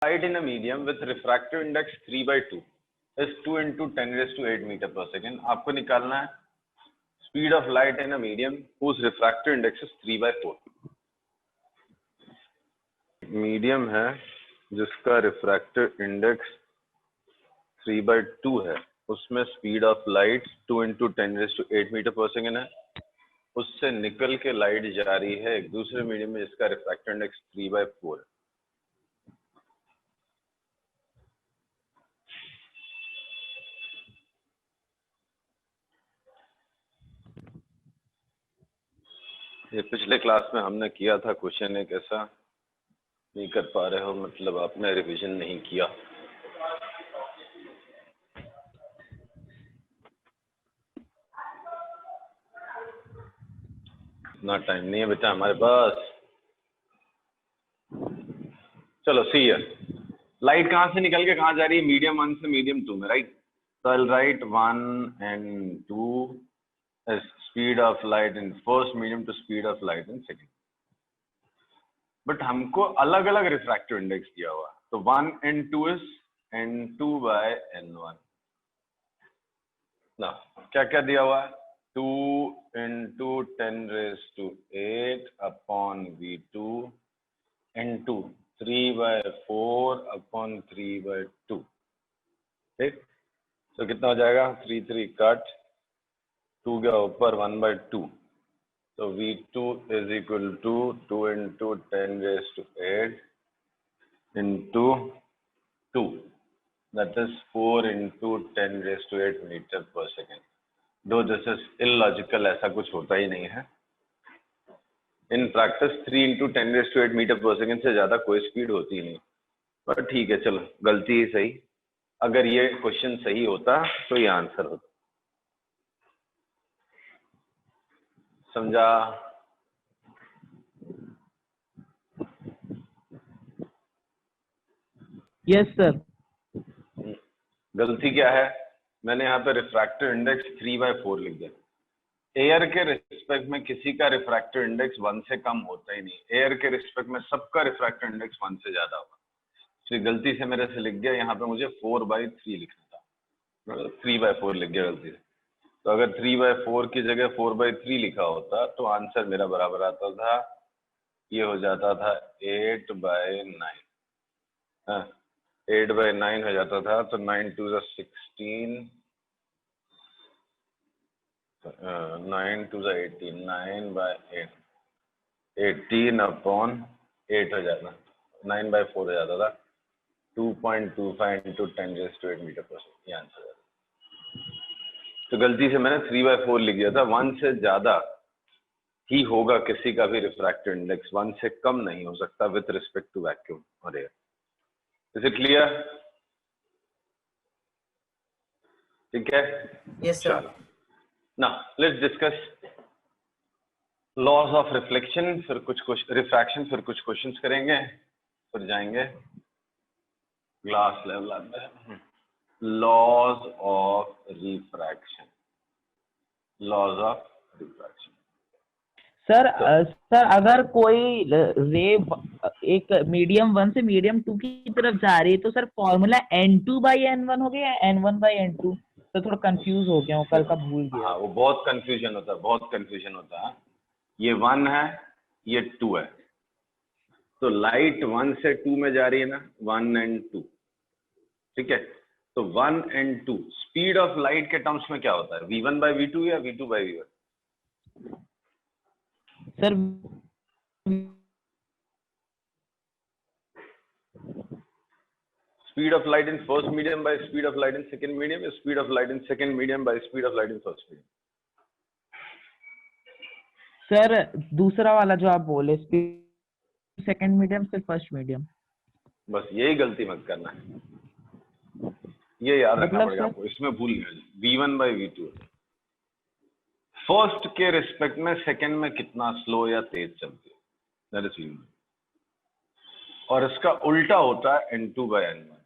light in a medium with refractive index 3/2 is 2 into 10 raised to 8 meter per second. आपको निकालना है speed of light in a medium whose refractive index is 3/4. Medium है जिसका refractive index 3/2 है, उसमें speed of light 2 into 10 raised to 8 metre per second है, उससे निकल के लाइट जा रही है एक दूसरे मीडियम में जिसका रिफ्रैक्टिव इंडेक्स 3/4 है। ये पिछले क्लास में हमने किया था क्वेश्चन, एक ऐसा नहीं कर पा रहे हो मतलब आपने रिवीजन नहीं किया। इतना टाइम नहीं है बेटा हमारे पास। चलो सी है, लाइट कहाँ से निकल के कहाँ जा रही है? मीडियम 1 से मीडियम 2 में, राइट? तो आई right 1 and 2 as speed of light in first medium to speed of light in second. But हमको अलग अलग रिफ्रैक्टिव इंडेक्स दिया हुआ, तो 1 and 2 is n2 by n1 ना। क्या क्या दिया हुआ है? 2 into 10 raised to 8 upon v2 n2 3/4 upon 3/2, ठीक? तो कितना हो जाएगा? 3 3 कट, 2 गया ऊपर 1/2, तो v2 is equal to 2 into 10 raised to 8 into 2, that is 4 into 10 raised to 8 meter per second. दो दिस इज इलॉजिकल, ऐसा कुछ होता ही नहीं है। In practice 3 into 10 raised to 8 metre per second से ज्यादा कोई स्पीड होती ही नहीं, पर ठीक है चलो गलती ही सही। अगर ये क्वेश्चन सही होता तो ये आंसर होता। समझा? Yes sir. गलती क्या है? मैंने यहाँ पे रिफ्रैक्टिव इंडेक्स 3/4 लिख दिया। एयर के रिस्पेक्ट में किसी का रिफ्रैक्टिव इंडेक्स 1 से कम होता ही नहीं, एयर के रिस्पेक्ट में सबका रिफ्रैक्टिव इंडेक्स 1 से ज्यादा होगा। तो गलती से मेरे से लिख गया, यहाँ पे मुझे 4/3 लिखना था, 3/4 लिख गया गलती से। तो अगर 3/4 की जगह 4/3 लिखा होता तो आंसर मेरा बराबर आता था, ये हो जाता था 8/9। हाँ 8/9 हो जाता था, तो 9 2 16, 9 2 18, 9/8, 18 upon 8 हो जाता, 9/4 हो जाता था, 2.25 into 10 raised to 8 metre per second, ये आंसर है। तो गलती से मैंने 3/4 लिख दिया था। 1 से ज्यादा ही होगा किसी का भी रिफ्रैक्टिव इंडेक्स, 1 से कम नहीं हो सकता विथ रिस्पेक्ट टू वैक्यूम और एयर। Is it clear? ठीक है? Yes sir. चलो now let's discuss laws of reflection, फिर कुछ रिफ्रैक्शन, फिर कुछ क्वेश्चंस करेंगे, फिर जाएंगे ग्लास लेवल में। Laws of refraction, laws of refraction. Sir sir अगर कोई रे एक मीडियम 1 से मीडियम 2 की तरफ जा रही है तो सर फॉर्मूला n2/n1 हो गया या n1/n2? तो थोड़ा कंफ्यूज हो गया हूँ, कल का भूल गया। हाँ वो बहुत कंफ्यूजन होता है, बहुत कंफ्यूजन होता है। ये 1 है, ये 2 है, तो लाइट 1 से 2 में जा रही है ना, 1 and 2, ठीक है? तो 1 and 2 स्पीड ऑफ लाइट के टर्म्स में क्या होता है? v1/v2 या v2/v1? Sir speed of light in first medium by speed of light in second medium, या speed of light in second medium by speed of light in first medium? Sir दूसरा वाला जो आप बोले, स्पीड सेकंड मीडियम से first medium. बस यही गलती मत करना है, ये याद रखना पड़ेगा आपको, इसमें भूल गया। v1/v2 फर्स्ट के रिस्पेक्ट में सेकंड में कितना स्लो या तेज चलती है, दैट इज v1। और इसका उल्टा होता है n2/n1,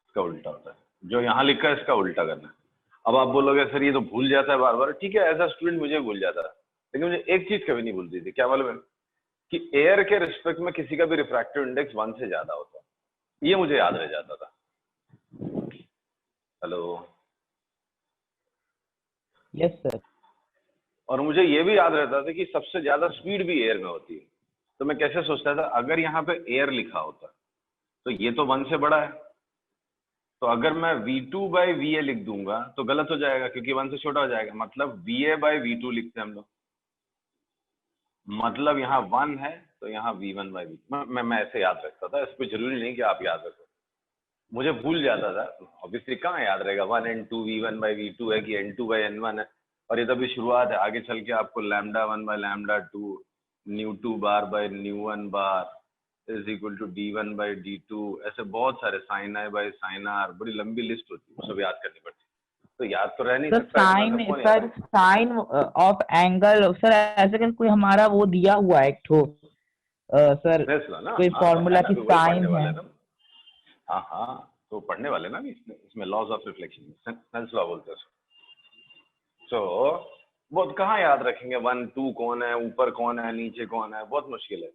इसका उल्टा होता है, जो यहाँ लिखा है इसका उल्टा करना है। अब आप बोलोगे सर ये तो भूल जाता है बार बार, ठीक है, एज अ स्टूडेंट मुझे भूल जाता है, लेकिन मुझे एक चीज कभी नहीं भूलती थी, क्या मालूम है? कि एयर के रिस्पेक्ट में किसी का भी रिफ्रैक्टिव इंडेक्स 1 से ज्यादा होता है। ये मुझे याद रह जाता था। हेलो। Yes sir. और मुझे ये भी याद रहता था कि सबसे ज्यादा स्पीड भी एयर में होती है। तो मैं कैसे सोचता था, अगर यहाँ पे एयर लिखा होता तो ये तो 1 से बड़ा है, तो अगर मैं v2/va लिख दूंगा तो गलत हो जाएगा, क्योंकि 1 से छोटा हो जाएगा। मतलब va/v2 लिखते हैं हम लोग, मतलब यहाँ 1 है तो यहाँ v1/v2। मैं ऐसे याद रखता था। इस पर जरूरी नहीं कि आप याद रखो, मुझे भूल जाता था। ऑब्वियसली कहाँ याद रहेगा 1n2 v1/v2 है कि n2/n1 है। और ये तो अभी शुरुआत है, आगे चल के आपको λ1/λ2 ν2 बार/ν1 bar is equal to d1/d2, ऐसे बहुत सारे sin i/sin r, बड़ी लंबी लिस्ट होती है, सब याद करनी पड़ती है। तो याद तो रह नहीं सर सकता इतना, साइन सब कौन याद सर रखेगा। साइन ऑफ एंगल सर, ऐसे करके कोई हमारा वो दिया हुआ है एक ठो सर, स्नेल्स लॉ ना, कोई हाँ तो है फॉर्मूला ना, की अभी वही साइन पढ़ने वाले है। हैं ना। हाँ हाँ, तो पढ़ने वाले ना अभी इसमें laws of reflection, Snell's law बोलते हैं। तो बहुत कहाँ याद रखेंगे 1 2 कौन है, ऊपर कौन है, नीचे कौन है, बहुत मुश्किल है।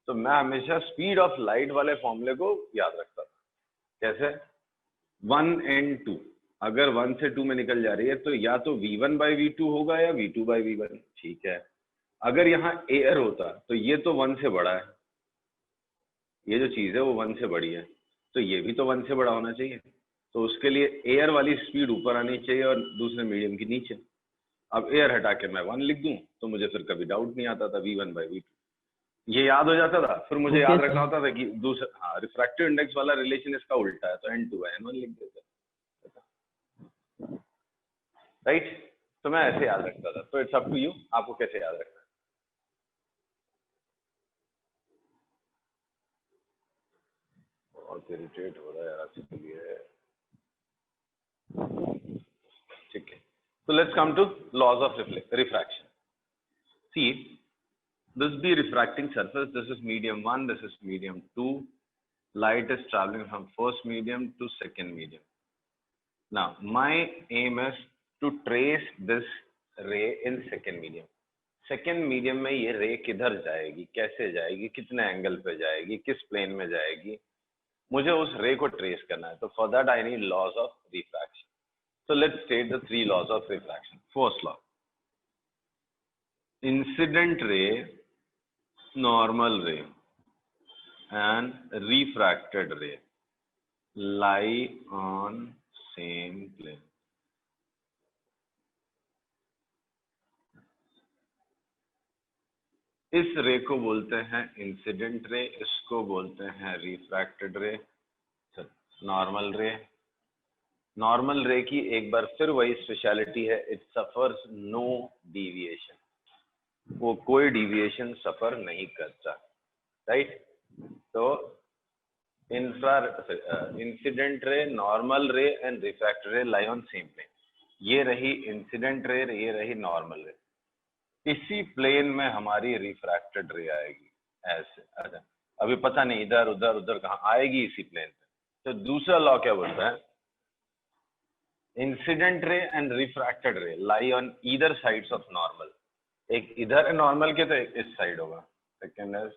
तो मैं हमेशा स्पीड ऑफ लाइट वाले फॉर्मूले को याद रखता था। कैसे? 1n2 अगर 1 से 2 में निकल जा रही है तो या तो v1/v2 होगा या v2/v1, ठीक है। अगर यहाँ एयर होता तो ये तो 1 से बड़ा है, ये जो चीज है वो 1 से बड़ी है, तो ये भी तो 1 से बड़ा होना चाहिए। तो उसके लिए एयर वाली स्पीड ऊपर आनी चाहिए और दूसरे मीडियम की नीचे। अब एयर हटा के मैं 1 लिख दूं तो मुझे फिर कभी डाउट नहीं आता था, v1/v2 ये याद हो जाता था। फिर मुझे ओके याद रखना सर। होता था कि दूसरा, हाँ, रिफ्रैक्टिव इंडेक्स वाला रिलेशन इसका उल्टा है, तो n2/n1 लिख देते, राइट। तो मैं ऐसे याद रखता था। तो इट्स अप टू यू, आपको कैसे याद रखना है। बहुत इरिटेट हो रहा है यार आपके लिए, ठीक है। So let's come to laws of refraction. See, this be refracting surface. This is medium 1. This is medium 2. Light is traveling from first medium to second medium. Now, my aim is to trace this ray in second medium. Second medium में ये रे किधर जाएगी, कैसे जाएगी, कितने angle पे जाएगी, किस प्लेन में जाएगी, मुझे उस रे को ट्रेस करना है। तो for that I need laws of refraction. So let's state the 3 laws of refraction. First law, incident ray, normal ray and refracted ray lie on same plane. इस रे को बोलते हैं इंसिडेंट रे, इसको बोलते हैं रिफ्रैक्टेड रे, नॉर्मल रे। नॉर्मल रे की एक बार फिर वही स्पेशलिटी है, इट सफर्स नो डिविएशन, वो कोई डिविएशन सफर नहीं करता, राइट। तो इंसिडेंट रे, नॉर्मल रे एंड रिफ्रैक्टेड रे लाई ऑन सेम प्लेन। ये रही इंसिडेंट रे, ये रही नॉर्मल रे। इसी प्लेन में हमारी रिफ्रैक्टेड रे आएगी, ऐसे। अच्छा, अभी पता नहीं इधर उधर उधर कहाँ आएगी, इसी प्लेन पे। तो दूसरा लॉ क्या बोलता है, इंसिडेंट रे एंड रिफ्रैक्टेड रे lie on either sides of normal. एक इधर है नॉर्मल के तो एक इस साइड होगा। Second is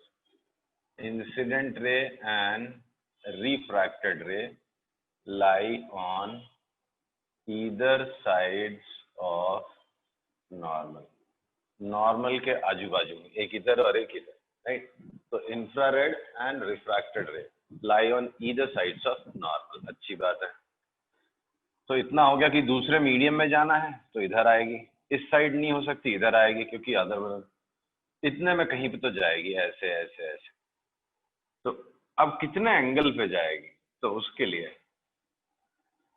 incident ray and refracted ray lie on either sides of normal. Normal के आजू बाजू में, एक इधर और एक इधर, राइट। तो इंफ्रारेड एंड रिफ्रैक्टेड रे lie on either sides of normal. अच्छी बात है। तो इतना हो गया कि दूसरे मीडियम में जाना है तो इधर आएगी, इस साइड नहीं हो सकती, इधर आएगी, क्योंकि अदर इतने में कहीं पे तो जाएगी, ऐसे ऐसे ऐसे। तो अब कितने एंगल पे जाएगी, तो उसके लिए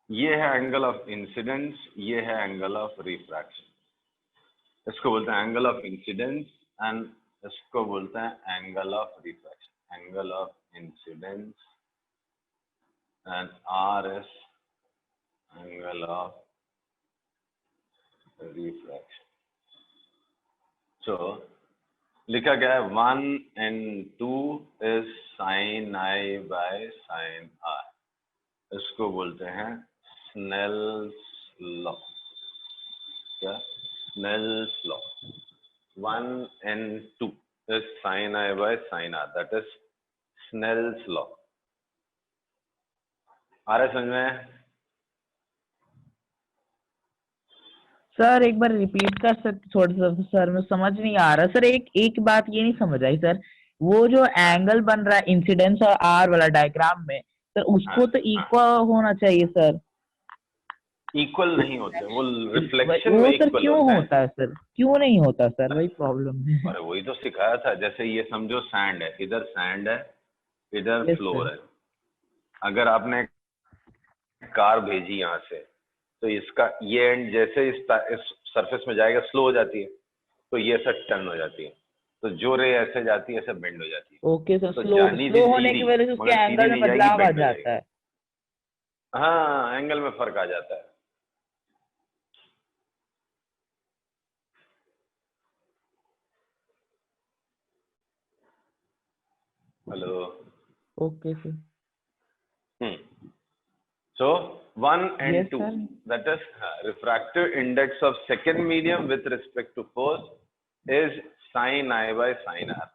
ये है एंगल ऑफ इंसिडेंस, ये है एंगल ऑफ रिफ्रैक्शन। इसको बोलते हैं एंगल ऑफ इंसिडेंस एंड इसको बोलते हैं angle of refraction. Angle of incidence and R S angle of refraction. So लिखा गया है 1 and 2 is sine I by sine R. इसको बोलते हैं स्नेल्स लॉ। क्या? Snell's law. 1 and 2 is sin I by sin R, that is Snell's law. आ रहा है समझ में? सर एक बार रिपीट कर सकते थोड़ा सा सर, मैं समझ नहीं आ रहा सर। एक एक बात ये नहीं समझ आई सर, वो जो एंगल बन रहा है इंसिडेंस और आर वाला डायग्राम में सर, हाँ उसको तो हाँ, इक्वल होना चाहिए सर। इक्वल नहीं होते, वो रिफ्लेक्शन में वो सर इक्वल क्यों होते हैं। होता है सर, क्यों नहीं होता सर, वही प्रॉब्लम है। अरे वही तो सिखाया था, जैसे ये समझो सैंड है, इधर सैंड है, इधर यस फ्लोर सर। है। अगर आपने कार भेजी यहाँ से, तो इसका ये एंड जैसे इस सरफेस में जाएगा स्लो हो जाती है, तो ये सब टर्न हो जाती है। तो जो रे ऐसे जाती है ऐसे बेंड हो जाती है। ओके सर, तो स्लो जानी थी स्लो होने सीधी, की वजह से उसके मगर सीधी एंगल में नहीं जाएगी, बदलाव आ बेंड हो जाता जाएगी। है। हाँ, एंगल में फर्क आ जाता है। Hello. Okay sir. So 1 yes and 2, sir. that is refractive index of second medium with respect to first is sin I by sin R.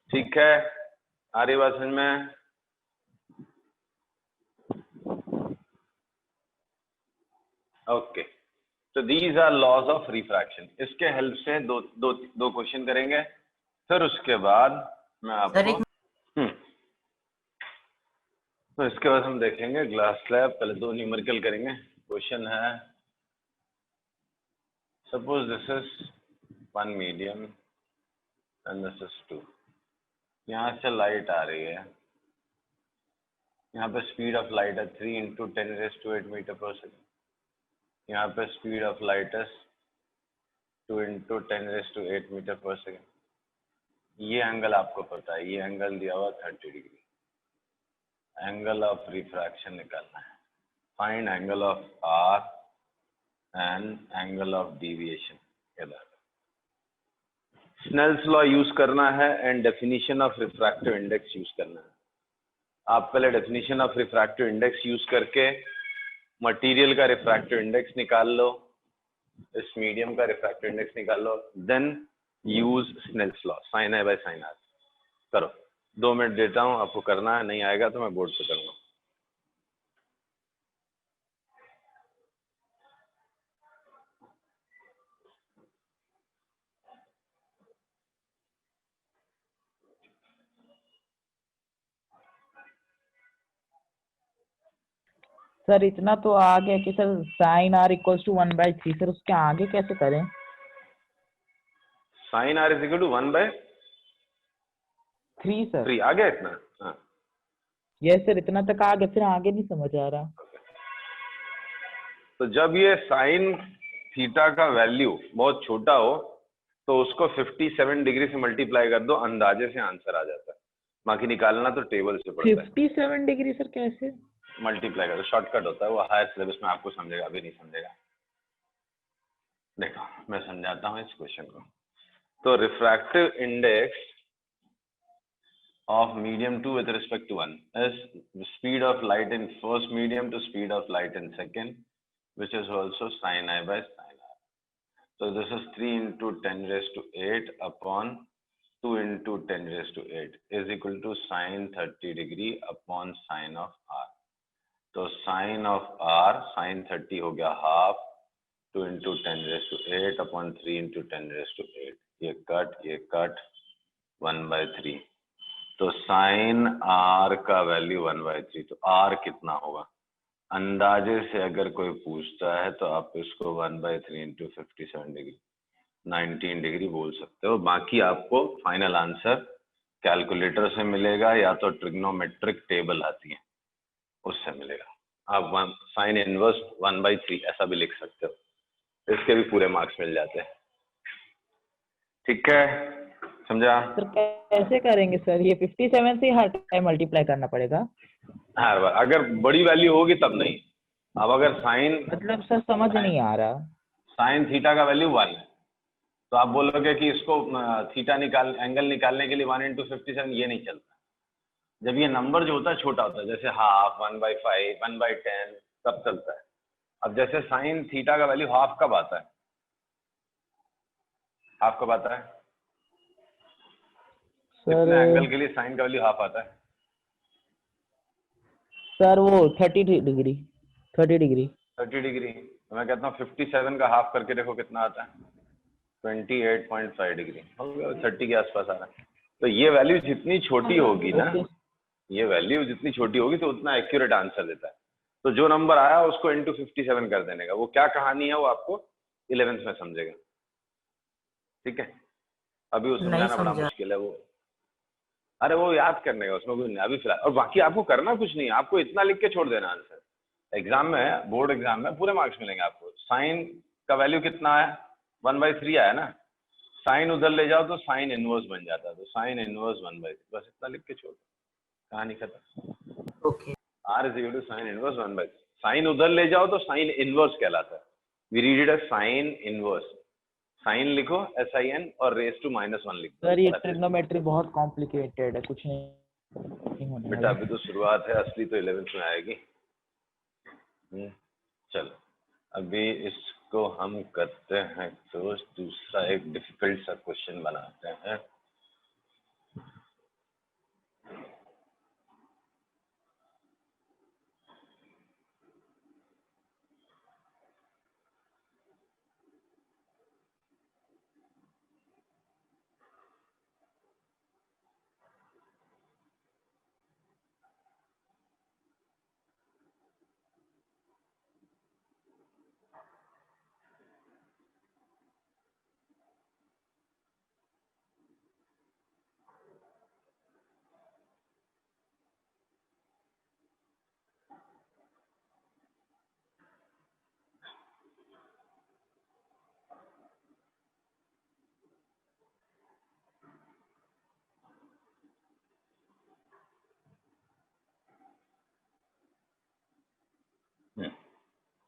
ठीक है, आ रही बात समझ में? ओके, तो these are laws of refraction. इसके हेल्प से दो क्वेश्चन करेंगे, फिर उसके बाद मैं आपको तो इसके बाद हम देखेंगे ग्लास स्लैब। पहले दो न्यूमेरिकल करेंगे। क्वेश्चन है, suppose this is one medium and this is two. यहाँ से लाइट आ रही है, यहाँ पे स्पीड ऑफ लाइट है 3 इंटू 10⁸ मीटर पर सेकेंड। यहाँ पे स्पीड ऑफ लाइट है 2 इंटू 10⁸ मीटर पर सेकेंड। ये एंगल आपको पता है, ये एंगल दिया हुआ 30 डिग्री। एंगल ऑफ रिफ्रैक्शन निकालना है। Find angle of R and angle of deviation. Snell's law use करना है and definition of refractive index use करना है। आप पहले definition of refractive index use करके मटेरियल का रिफ्रैक्टिव इंडेक्स निकाल लो, इस मीडियम का रिफ्रैक्टिव इंडेक्स निकाल लो, then use Snell's law sine I by sine R. करो, 2 मिनट देता हूं आपको, करना है, नहीं आएगा तो मैं बोर्ड पे करूंगा। सर इतना तो आ गया कि sir sine R equals to 1/3, sir उसके आगे कैसे करें? Sine R is equal to 1/3 sir. आ गया इतना? हाँ, यस सर, इतना तक आ गया, फिर आगे नहीं समझ आ रहा। तो जब ये साइन थीटा का वैल्यू बहुत छोटा हो तो उसको 57 डिग्री से मल्टीप्लाई कर दो, अंदाजे से आंसर आ जाता है। बाकी निकालना तो टेबल से पड़ता है। 57 डिग्री सर कैसे? मल्टीप्लाई कर दो, शॉर्टकट होता है वो, हायर सिलेबस में आपको समझेगा, अभी नहीं समझेगा। देखो मैं समझाता हूँ इस क्वेश्चन को। तो refractive index of medium 2 with respect to 1 is the speed of light in first medium to speed of light in second, which is also sin I by sin R. So this is 3 into 10⁸ upon 2 into 10⁸ is equal to sin 30 degree upon sin of R. तो sin of R sin 30 हो गया half, 2 into 10⁸ upon 3 into 10⁸, ये cut 1/3। तो sign are का value 1/3, तो are कितना होगा? अंदाजे से अगर कोई पूछता है तो आप इसको 1/3 इंटू 57 डिग्री 19 डिग्री बोल सकते हो। बाकी आपको फाइनल आंसर कैलकुलेटर से मिलेगा या तो ट्रिग्नोमेट्रिक टेबल आती है उससे मिलेगा। आप साइन इनवर्स 1/3 ऐसा भी लिख सकते हो, इसके भी पूरे मार्क्स मिल जाते हैं। ठीक है, समझा? सर कैसे करेंगे सर, ये 57 से हर टाइम मल्टीप्लाई करना पड़ेगा? हर बार अगर बड़ी वैल्यू होगी तब नहीं। अब अगर मतलब सर समझ नहीं आ रहा। साइन थीटा का वैल्यू 1 है तो आप बोलोगे कि इसको थीटा एंगल निकालने के लिए 1 into 57, ये नहीं चलता। जब ये नंबर जो होता है छोटा होता है, जैसे हाफ, 1/5, 1/10, तब चलता है। अब जैसे साइन थीटा का वैल्यू हाफ कब आता है? हाफ कब आता है? सर कितने एंगल के लिए साइन का वैल्यू हाफ आता है? सर वो 30 डिग्री 30 डिग्री 30 डिग्री। तो मैं कहता हूँ 57 का हाफ करके देखो कितना आता है, 28.5 डिग्री हो गया, 30 के आसपास आ रहा है। तो ये वैल्यू जितनी छोटी होगी ना, ओके ये वैल्यू जितनी छोटी होगी तो उतना एक्यूरेट आंसर देता है। तो जो नंबर आया उसको इंटू 57 कर देने का। वो क्या कहानी है वो आपको 11th में समझेगा, ठीक है। अभी वो नहीं समझाना बड़ा समझा। मुश्किल है वो। अरे वो याद करने का, उसमें कुछ नहीं अभी फिलहाल। और बाकी आपको करना कुछ नहीं है, आपको इतना लिख के छोड़ देना आंसर। एग्जाम में, बोर्ड एग्जाम में पूरे मार्क्स मिलेंगे आपको। साइन का वैल्यू कितना है, 1/3 आया ना, साइन उधर ले जाओ तो साइन इनवर्स बन जाता है, तो साइन इनवर्स 1/3, बस इतना लिख के छोड़ दो, कहानी खत्म। Okay R is equal to sin inverse 1/3। Sine उधर ले जाओ तो साइन इनवर्स कहलाता है। We read it as sine inverse. Sine लिखो SIN और रेस टू -1 लिख दो। सर, ये ट्रिग्नोमेट्री बहुत कॉम्प्लिकेटेड है, कुछ नहीं होने बेटा वाला। अभी तो शुरुआत है, असली तो 11th में आएगी। चलो अभी इसको हम करते हैं, तो दूसरा एक डिफिकल्ट सा क्वेश्चन बनाते हैं।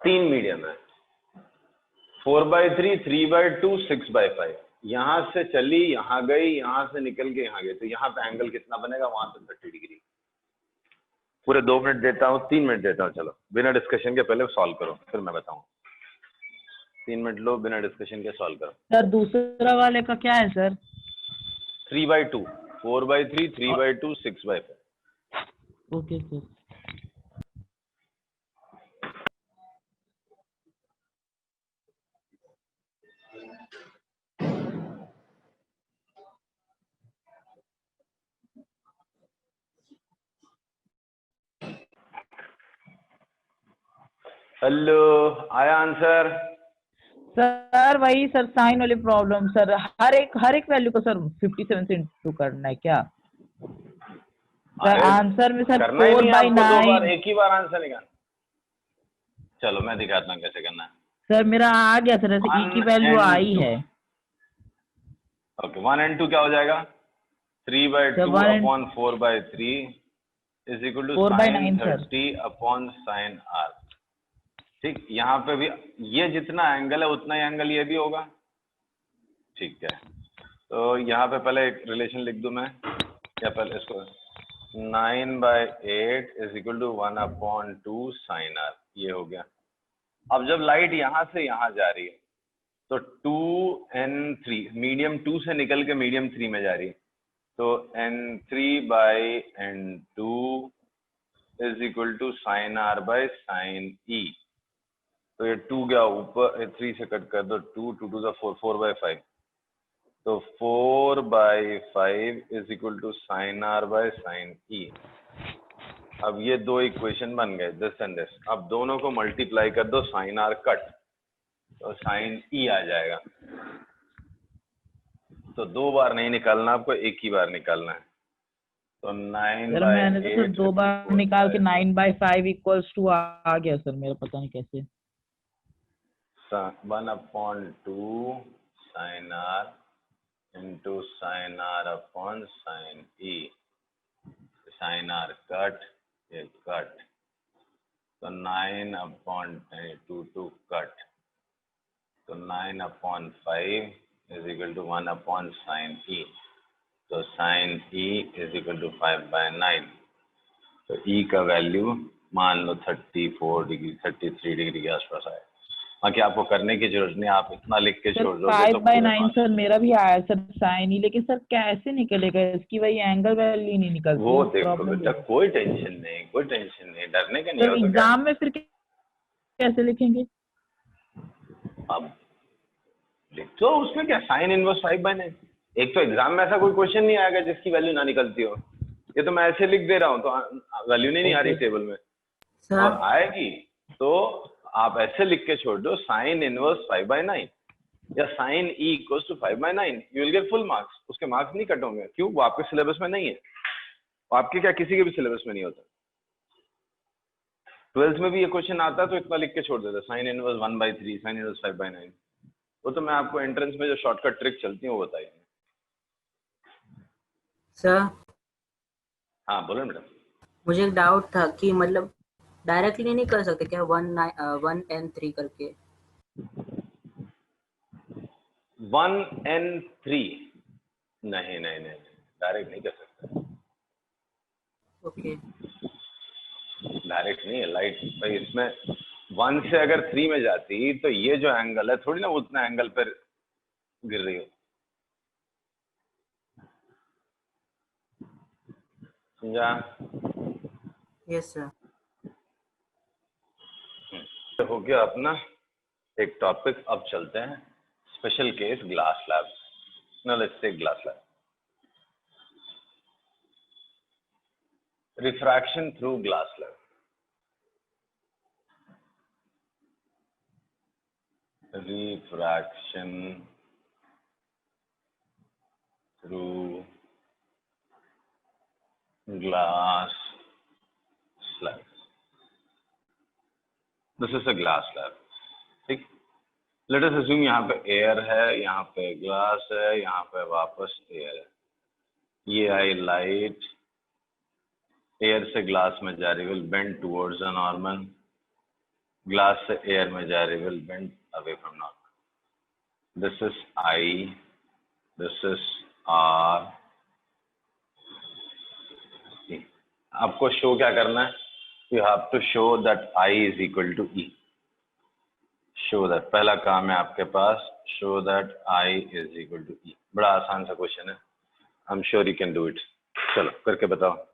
तीन मीडियम है, 4/3, 3/2, 6/5। यहां से चली, यहां गई, यहां से निकल के यहां गई, तो यहाँ पे एंगल कितना बनेगा, वहां पे 30 डिग्री। पूरे 2 मिनट देता हूँ, 3 मिनट देता हूँ, चलो बिना डिस्कशन के पहले सॉल्व करो, फिर मैं बताऊँ। 3 मिनट लो, बिना डिस्कशन के सॉल्व करो। सर दूसरा वाले का क्या है सर? 3/2, 4/3, 3/2, 6/5। Okay sir. हेलो, आया आंसर? सर वही सर, साइन वाली प्रॉब्लम सर, हर एक वैल्यू को सर 57 से इंटू करना है क्या सर? अरे आंसर में सर करना ही नहीं है आपको, 2 बार 4/9। एक ही बार आंसर निकाल। चलो मैं दिखाता हूँ कैसे करना है। सर मेरा आ गया सर, ऐसे ई की 1 वैल्यू and आई 2। है। ओके, 1 and 2 क्या हो जाएगा, 3/2 1 and upon 4/3 is equal to 4/9 sine sir. 30 upon sine R। ठीक, यहाँ पे भी ये जितना एंगल है उतना ही एंगल ये भी होगा, ठीक है। तो यहाँ पे पहले एक रिलेशन लिख दूं मैं, या पहले इसको 9/8 is equal to 1/2 sine R, ये हो गया। अब जब लाइट यहाँ से यहाँ जा रही है तो 2n3, मीडियम 2 से निकल के मीडियम 3 में जा रही है, तो n3/n2 is equal to sine R by sine E। तो ये 2 गया ऊपर, 3 से कट कर दो, 2 2 2 4, 4/5, तो 4/5 is equal to sine R by sine E। अब ये दो इक्वेशन बन गए, दिस एंड दिस। अब दोनों को मल्टीप्लाई कर दो, साइन R कट, तो साइन E आ जाएगा। तो 2 बार नहीं निकालना आपको, एक ही बार निकालना है। तो 9/8 सर मैंने तो सर 2 बार निकाल के 9/5 इक्वल्स टू आ गया सर, मेरा पता नहीं कैसे। 1/2 sine R into sine R upon sine E। Sine R cut, ये कट, तो 9/2 कट, तो 9/5 is equal to 1 sine E। तो sine E is equal to 5/9। तो E का वैल्यू मान लो 34 डिग्री, 33 डिग्री के आसपास आए। बाकी आपको करने की जरूरत नहीं, आप इतना लिख के सर छोड़ दोगे 5 तो बाय पूरे 9 मार्क्स। सर मेरा भी आया सर साइन ही, लेकिन सर कैसे निकलेगा इसकी वही एंगल वैल्यू नहीं निकलती वो है, देखो प्रॉब्लम बेटा, ये है। कोई टेंशन नहीं, कोई टेंशन नहीं, डरने का नहीं सर हो तो क्या। एग्जाम में फिर कैसे लिखेंगे? अब लिख तो उसमें क्या, साइन इनवर्स 5/9। एक तो एग्जाम में ऐसा कोई क्वेश्चन नहीं आएगा जिसकी वैल्यू ना निकलती हो। ये तो मैं ऐसे लिख दे रहा हूँ तो वैल्यू नहीं आ रही ओके टेबल में, सर और आएगी तो आप ऐसे लिख के छोड़ दो, साइन इनवर्स 5/9 या sine E equals to 5/9, you will get full marks. उसके मार्क्स नहीं कट होंगे, क्यों? वो आपके सिलेबस में नहीं है, वो आपके क्या किसी के भी सिलेबस में नहीं होता। 12th में भी ये क्वेश्चन आता है तो इतना लिख के छोड़ देता, साइन इनवर्स 1/3, साइन इनवर्स 5/9। वो तो मैं आपको एंट्रेंस में जो शॉर्टकट ट्रिक चलती है वो बताई। सर हाँ बोलो मैडम। मुझे एक डाउट था कि मतलब डायरेक्टली नहीं कर सकते क्या 1 and 3 करके? 1 and 3 नहीं नहीं नहीं, डायरेक्ट नहीं कर सकते, ओके डायरेक्ट नहीं है लाइट भाई। इसमें 1 से अगर 3 में जाती तो ये जो एंगल है थोड़ी ना उतना एंगल पर गिर रही हो, समझा? Yes sir. तो हो गया अपना एक टॉपिक। अब चलते हैं special case glass slab. Now let's take glass slab. Refraction through glass slab. Refraction through glass slab. This is a glass slab. ठीक, लेट अस अज्यूम यहाँ पे एयर है, यहाँ पे ग्लास है, यहाँ पे वापस एयर है। ये आई लाइट एयर से ग्लास में जा रही, will bend towards a normal, glass से एयर में जा रही, will bend away from normal. This is i, this is r. आपको शो क्या करना है? You have to show that i is equal to e. Show that, पहला काम है आपके पास, show that i is equal to e. बड़ा आसान सा क्वेश्चन है, I am sure you can do it. चलो करके बताओ।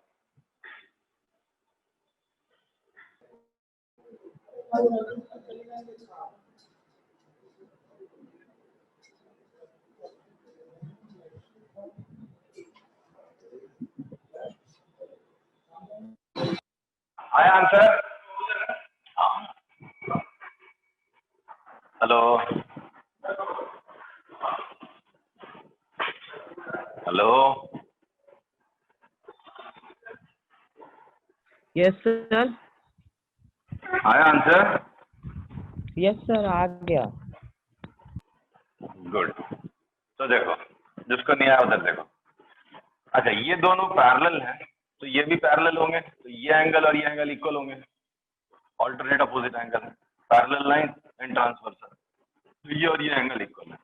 आया answer? Hello hello, yes sir. आया आंसर? यस सर आ गया। गुड। तो देखो, जिसको नहीं आया उधर देखो। अच्छा, ये दोनों पैरेलल हैं तो ये भी पैरेलल होंगे, तो ये एंगल और ये एंगल इक्वल होंगे, ऑल्टरनेट अपोजिट एंगल है, पैरेलल लाइन एंड ट्रांसवर्सल, तो ये और ये एंगल इक्वल है।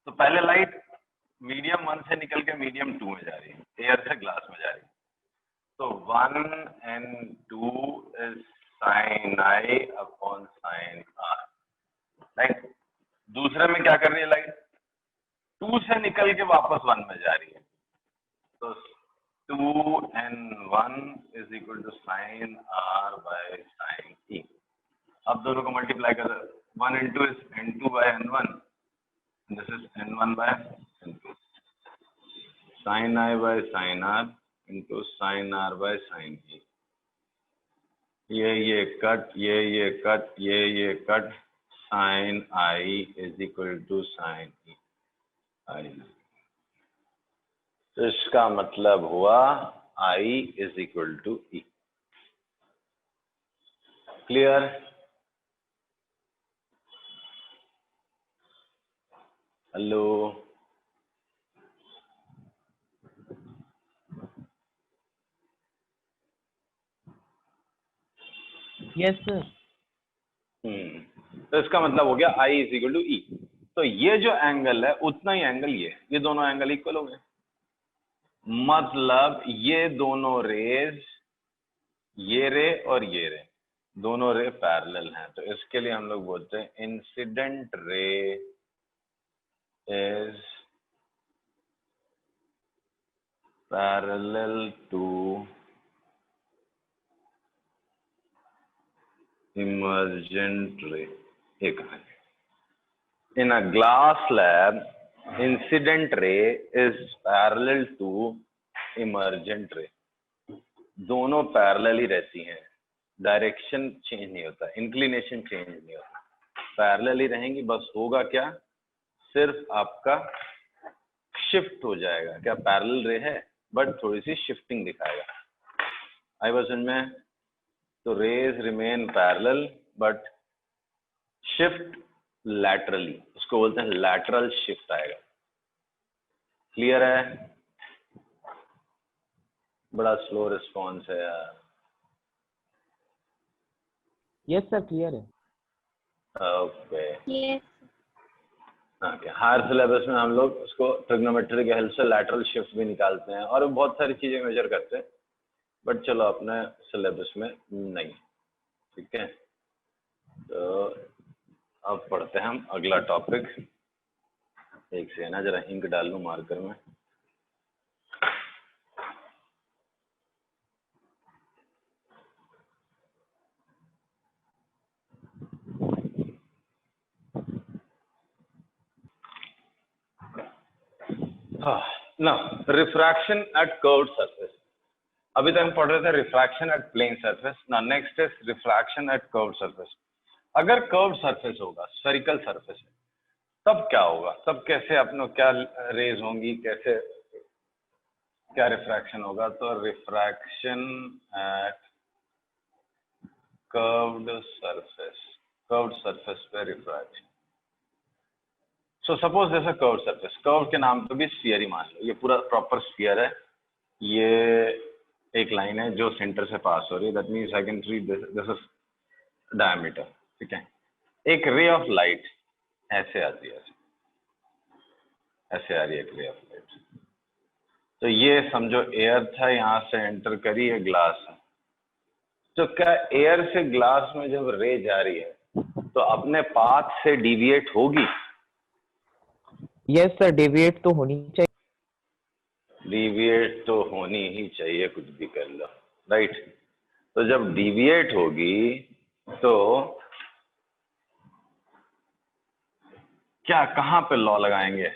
तो पहले लाइट मीडियम 1 से निकल के मीडियम 2 में जा रही है, एयर से ग्लास में जा रही है, तो 1 and 2 is sine I upon sine R. Right, दूसरे में क्या कर रही है लाइट? 2 से निकल के वापस 1 में जा रही है, तो 2 and 1 is equal to sine r by sine e. अब दोनों को मल्टीप्लाई कर, 1 and 2 इज n2 by n1, this is n1 by n2, sine I by sine r into sine r by sine e. ये कट, ये cut, ये cut, sine i is equal to sine e i. तो इसका मतलब हुआ i is equal to e. Clear? Hello, yes sir. तो इसका मतलब हो गया आई इज इक्वल टू ई। तो ये जो एंगल है उतना ही एंगल ये दोनों एंगल इक्वल हो गए। मतलब ये दोनों रेज, ये रे और ये रे, दोनों रे पैरेलल हैं, तो इसके लिए हम लोग बोलते हैं incident ray is parallel to emergent ray. एक in a glass lab, incident ray is parallel to emergent ray. दोनों पैरेलल ही रहती हैं, डायरेक्शन चेंज नहीं होता, इंक्लिनेशन चेंज नहीं होता, पैरेलल ही रहेंगी। बस होगा क्या, सिर्फ आपका शिफ्ट हो जाएगा। क्या पैरेलल रे है बट थोड़ी सी शिफ्टिंग दिखाएगा। आई बस इनमें तो rays remain parallel but shift laterally, उसको बोलते हैं लैटरल शिफ्ट आएगा। क्लियर है? बड़ा स्लो रिस्पॉन्स है यार। यस सर क्लियर है। ओके ओके, हायर सिलेबस में हम लोग उसको ट्रिग्नोमेट्री के हेल्प से लैटरल शिफ्ट भी निकालते हैं और बहुत सारी चीजें मेजर करते हैं, बट चलो अपने सिलेबस में नहीं। ठीक है, तो अब पढ़ते हैं हम अगला टॉपिक। एक से ना जरा इंक डाल लूं मार्कर में। ना रिफ्रैक्शन एट कर्व्ड सरफेस। अभी तक हम पढ़ रहे थे रिफ्रैक्शन एट प्लेन सरफेस। ना next is refraction at curved surface. अगर कर्व्ड सरफेस होगा, स्फेरिकल सरफेस है, तब क्या होगा, तब कैसे अपने क्या रेज होंगी, कैसे क्या रिफ्रैक्शन होगा। तो रिफ्रैक्शन एट कर्व्ड सरफेस पे रिफ्रैक्शन। सो सपोज जैसा कर्व सरफेस, कर्व के नाम पे भी स्फीयर ही मान लो, ये पूरा प्रॉपर स्फीयर है, ये एक लाइन है जो सेंटर से पास हो रही है, that means I can treat this is diameter. ठीक है, एक रे ऑफ लाइट ऐसे आती है, ऐसे आ रही है एक रे ऑफ लाइट। तो ये समझो एयर था, यहाँ से एंटर करी है ग्लास है। तो क्या एयर से ग्लास में जब रे जा रही है तो अपने पाथ से डिविएट होगी? यस सर, डेविएट तो होनी चाहिए। डिविएट तो होनी ही चाहिए, कुछ भी कर लो, राइट। तो जब डिविएट होगी तो क्या, कहाँ पे लॉ लगाएंगे?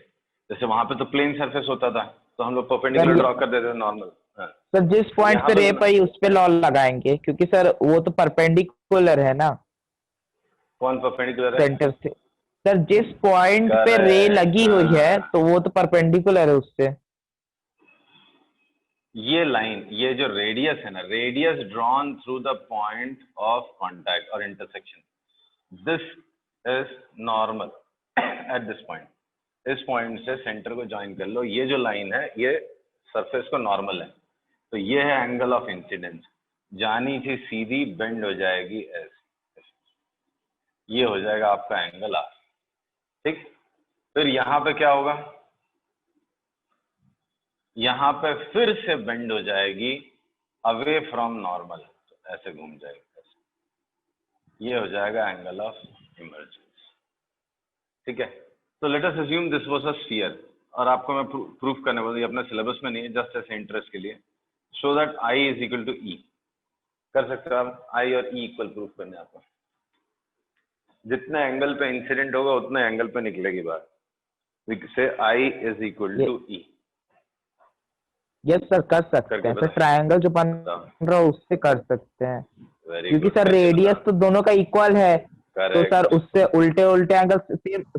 जैसे वहां पे तो प्लेन सरफेस होता था तो हम लोग परपेंडिकुलर ड्रॉ कर देते थे नॉर्मल। सर जिस पॉइंट पे रे पाई उस पे लॉ लगाएंगे, क्योंकि सर वो तो परपेंडिकुलर है ना। कौन परपेंडिकुलर है? सेंटर से सर, जिस पॉइंट पे रे लगी हुई है तो वो तो परपेंडिकुलर है उससे। ये लाइन, ये जो रेडियस है ना, radius drawn through the point of contact और intersection, this is normal at this point. इस पॉइंट से सेंटर को ज्वाइन कर लो, ये जो लाइन है ये सरफेस को नॉर्मल है, तो ये है एंगल ऑफ इंसिडेंस। जानी थी सीधी बेंड हो जाएगी ऐसे, ये हो जाएगा आपका एंगल आर। ठीक, फिर यहाँ पे क्या होगा, यहाँ पे फिर से बेंड हो जाएगी अवे फ्रॉम नॉर्मल, तो ऐसे घूम जाएगी ऐसे। ये हो जाएगा एंगल ऑफ इमर्जेंस। ठीक है, तो let us assume this was a sphere, और आपको मैं प्रूफ करने वाला, ये अपने सिलेबस में नहीं है, जस्ट ऐसे इंटरेस्ट के लिए, so that i is equal to e. कर सकते हो आप, आई और ई इक्वल प्रूफ करने आपको। जितने एंगल पे इंसिडेंट होगा उतने एंगल पे निकलेगी बात। से i is equal to e. Yes sir, कर सकते हैं सर, ट्रायंगल जो बन रहा है उससे कर सकते हैं, क्योंकि सर रेडियस तो दोनों का इक्वल है। तो सर उससे उल्टे उल्टे एंगल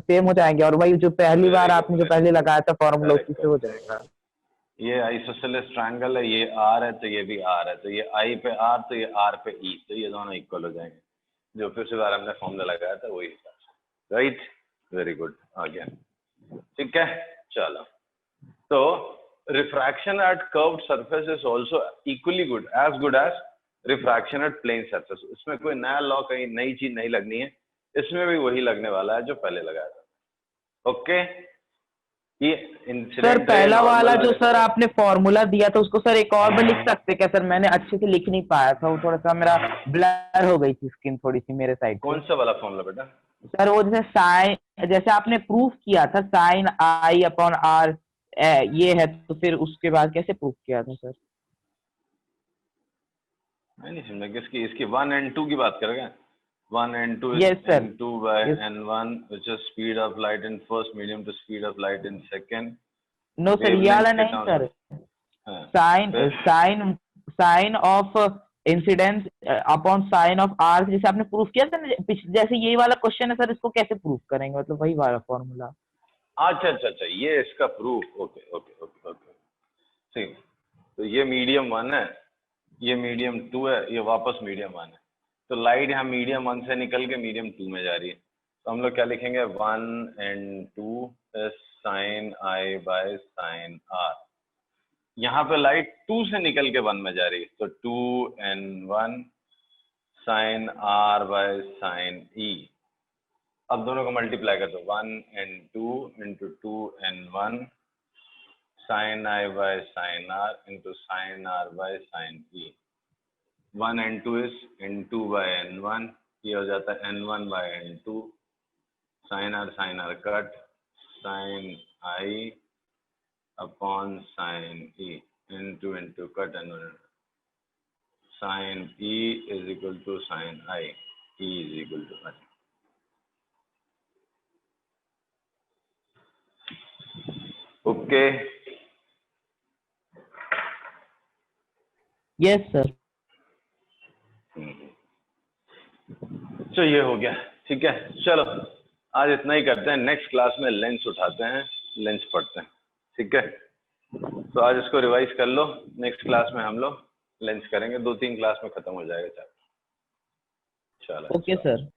सेम हो जाएंगे, और वही जो पहली बार आपने जो पहले लगाया था फॉर्मूला उसी से हो जाएगा। ये आइसोसेलेस ट्रायंगल है, ये आर है तो ये भी आर है, तो ये आई पे आर तो ये आर पे ई, तो ये दोनों इक्वल हो जाएंगे। जो पिछली बार हमने फॉर्मूला लगाया था वही, राइट, वेरी गुड, आ गया। ठीक है, चलो, तो refraction at curved surface is also equally good as refraction at plane surface. इसमें कोई नया लॉ, कहीं नई चीज नहीं लगनी है, इसमें भी वही लगने वाला है जो पहले लगाया था। ओके, ये सर इंसिडेंट रे पहला वाला नॉर्मल जो सर आपने फॉर्मूला दिया था उसको सर एक और बार लिख सकते क्या सर? मैंने अच्छे से लिख नहीं पाया था, वो थोड़ा सा मेरा ब्लर हो गई थी स्क्रीन थोड़ी सी मेरे साइड से। कौन सा वाला फॉर्मूला बेटा? सर वो जैसे साइन, जैसे आपने प्रूफ किया था साइन आई अपॉन आर ये है, तो फिर उसके बाद कैसे प्रूफ किया था सर? मैं नहीं समझा किसकी, इसकी 1 and 2 की बात करेगा। 1 and 2 is yes sir, n2 by yes. n1 which is speed of light in first medium to speed of light in second, no sir ये वाला wavelength के नहीं terms सर, में। हाँ, साइन फिर sine sine of incidence upon sine of R, जैसे आपने proof किया था ना, जैसे यही वाला क्वेश्चन है सर, इसको कैसे प्रूफ करेंगे? मतलब वही वाला फॉर्मूला। अच्छा अच्छा अच्छा, ये इसका proof. Okay okay okay okay, ठीक। तो ये मीडियम 1 है, ये मीडियम 2 है, ये वापस मीडियम 1 है। तो लाइट यहाँ मीडियम 1 से निकल के मीडियम 2 में जा रही है, तो हम लोग क्या लिखेंगे? 1 and 2 is sin I by sin R। यहाँ पे लाइट 2 से निकल के 1 में जा रही है, तो 2n1 sin R by sin E। अब दोनों को मल्टीप्लाई कर दो, 1 and 2 into 2n1 sin I by sin R into sin R by sin E। 1 and 2 is n2 by n1, ये हो जाता है n1 by n2, sin R cut, sin I upon sin E, n2 into cut n1, sin E is equal to sin I, E is equal to I। Okay, yes sir. तो ये हो गया, ठीक है। चलो आज इतना ही करते हैं, नेक्स्ट क्लास में लेंस उठाते हैं, लेंस पढ़ते हैं, ठीक है। तो आज इसको रिवाइज कर लो, नेक्स्ट क्लास में हम लोग लेंस करेंगे, 2-3 क्लास में खत्म हो जाएगा चैप्टर। चलो ओके सर।